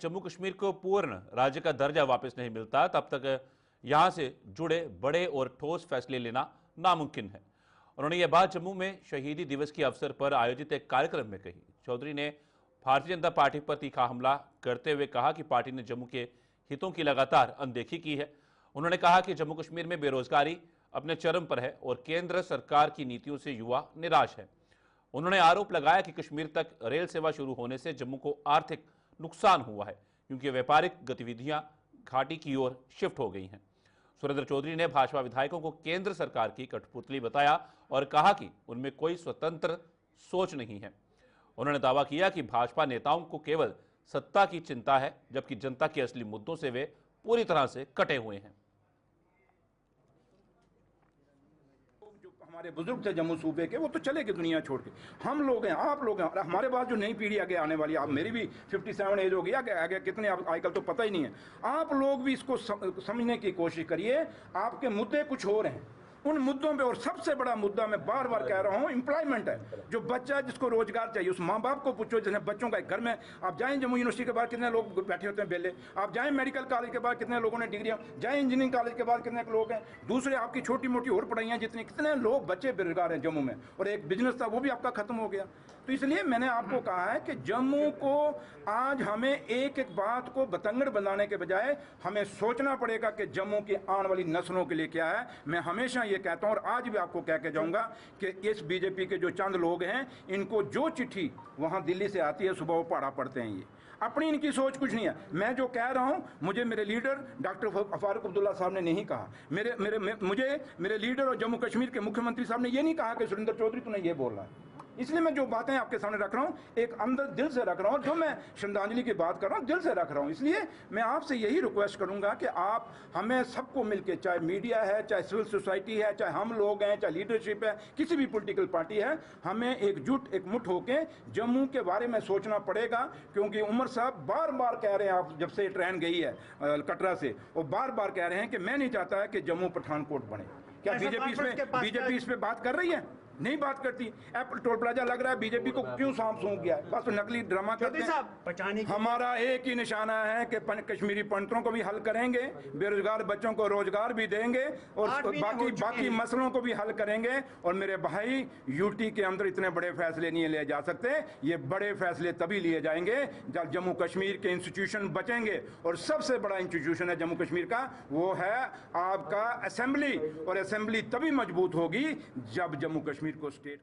जम्मू कश्मीर को पूर्ण राज्य का दर्जा वापस नहीं मिलता तब तक यहां से जुड़े बड़े और ठोस फैसले लेना नामुमकिन है। उन्होंने यह बात जम्मू में शहीदी दिवस के अवसर पर आयोजित एक कार्यक्रम में कही। चौधरी ने भारतीय जनता पार्टी पर तीखा हमला करते हुए कहा कि पार्टी ने जम्मू के हितों की लगातार अनदेखी की है। उन्होंने कहा कि जम्मू कश्मीर में बेरोजगारी अपने चरम पर है और केंद्र सरकार की नीतियों से युवा निराश है। उन्होंने आरोप लगाया कि कश्मीर तक रेल सेवा शुरू होने से जम्मू को आर्थिक नुकसान हुआ है क्योंकि व्यापारिक गतिविधियां घाटी की ओर शिफ्ट हो गई हैं। सुरेंद्र चौधरी ने भाजपा विधायकों को केंद्र सरकार की कठपुतली बताया और कहा कि उनमें कोई स्वतंत्र सोच नहीं है। उन्होंने दावा किया कि भाजपा नेताओं को केवल सत्ता की चिंता है जबकि जनता के असली मुद्दों से वे पूरी तरह से कटे हुए हैं। हमारे बुजुर्ग थे जम्मू सूबे के, वो तो चले गए दुनिया छोड़ के। हम लोग हैं, आप लोग हैं, और हमारे बाद जो नई पीढ़ी आगे आने वाली है, आप मेरी भी 57 एज हो गई, आगे कितने आजकल तो पता ही नहीं है। आप लोग भी इसको समझने की कोशिश करिए। आपके मुद्दे कुछ और हैं, उन मुद्दों पे, और सबसे बड़ा मुद्दा मैं बार बार कह रहा हूं, एम्प्लॉयमेंट है। जो बच्चा जिसको रोजगार चाहिए, उस माँ बाप को पूछो जिन्हें बच्चों का घर में, आप जाएं जम्मू यूनिवर्सिटी के बाद कितने लोग बैठे होते हैं बेले, आप जाएं मेडिकल कॉलेज के बाद कितने लोगों ने डिग्रियां, जाएं इंजीनियरिंग कॉलेज के बाद कितने लोग हैं, दूसरे आपकी छोटी मोटी और पढ़ाइयाँ जितनी, कितने लोग बच्चे बेरोजगार हैं जम्मू में, और एक बिजनेस था वो भी आपका खत्म हो गया। तो इसलिए मैंने आपको कहा है कि जम्मू को आज हमें एक एक बात को बतंगड़ बनाने के बजाय हमें सोचना पड़ेगा कि जम्मू की आने वाली नस्लों के लिए क्या है। मैं हमेशा ये कहता हूं और आज भी आपको कह के जाऊंगा कि इस बीजेपी के जो चंद लोग हैं, इनको जो चिट्ठी वहां दिल्ली से आती है सुबह वो पढ़ा पढ़ते हैं, ये अपनी इनकी सोच कुछ नहीं है। मैं जो कह रहा हूं, मुझे मेरे लीडर डॉक्टर फारूक अब्दुल्ला साहब ने नहीं कहा, मुझे मेरे लीडर और जम्मू कश्मीर के मुख्यमंत्री साहब ने ये नहीं कहा कि सुरेंद्र चौधरी तूने ये बोल रहा है। इसलिए मैं जो बातें आपके सामने रख रहा हूं, एक अंदर दिल से रख रहा हूं, जो मैं श्रद्धांजलि की बात कर रहा हूं दिल से रख रहा हूं। इसलिए मैं आपसे यही रिक्वेस्ट करूंगा कि आप हमें सबको मिलकर, चाहे मीडिया है, चाहे सिविल सोसाइटी है, चाहे हम लोग हैं, चाहे लीडरशिप है, किसी भी पॉलिटिकल पार्टी है, हमें एकमुठ होकर जम्मू के बारे में सोचना पड़ेगा। क्योंकि उमर साहब बार बार कह रहे हैं, आप जब से ट्रेन गई है कटरा से, वो बार बार कह रहे हैं कि मैं नहीं चाहता है कि जम्मू पठानकोट बने। क्या बीजेपी इस पे बात कर रही है? नहीं बात करती। एप्पल टोल प्लाजा लग रहा है, बीजेपी को क्यों सौंप गया है? बस तो नकली ड्रामा करते हैं। हमारा एक ही निशाना है कि कश्मीरी पंडितों को भी हल करेंगे, बेरोजगार बच्चों को रोजगार भी देंगे, और बाकी मसलों को भी हल करेंगे। और मेरे भाई, यूटी के अंदर इतने बड़े फैसले नहीं लिए जा सकते। ये बड़े फैसले तभी लिए जाएंगे जब जम्मू कश्मीर के इंस्टीट्यूशन बचेंगे। और सबसे बड़ा इंस्टीट्यूशन है जम्मू कश्मीर का, वो है आपका असेंबली। और असेंबली तभी मजबूत होगी जब जम्मू कश्मीर को स्टेट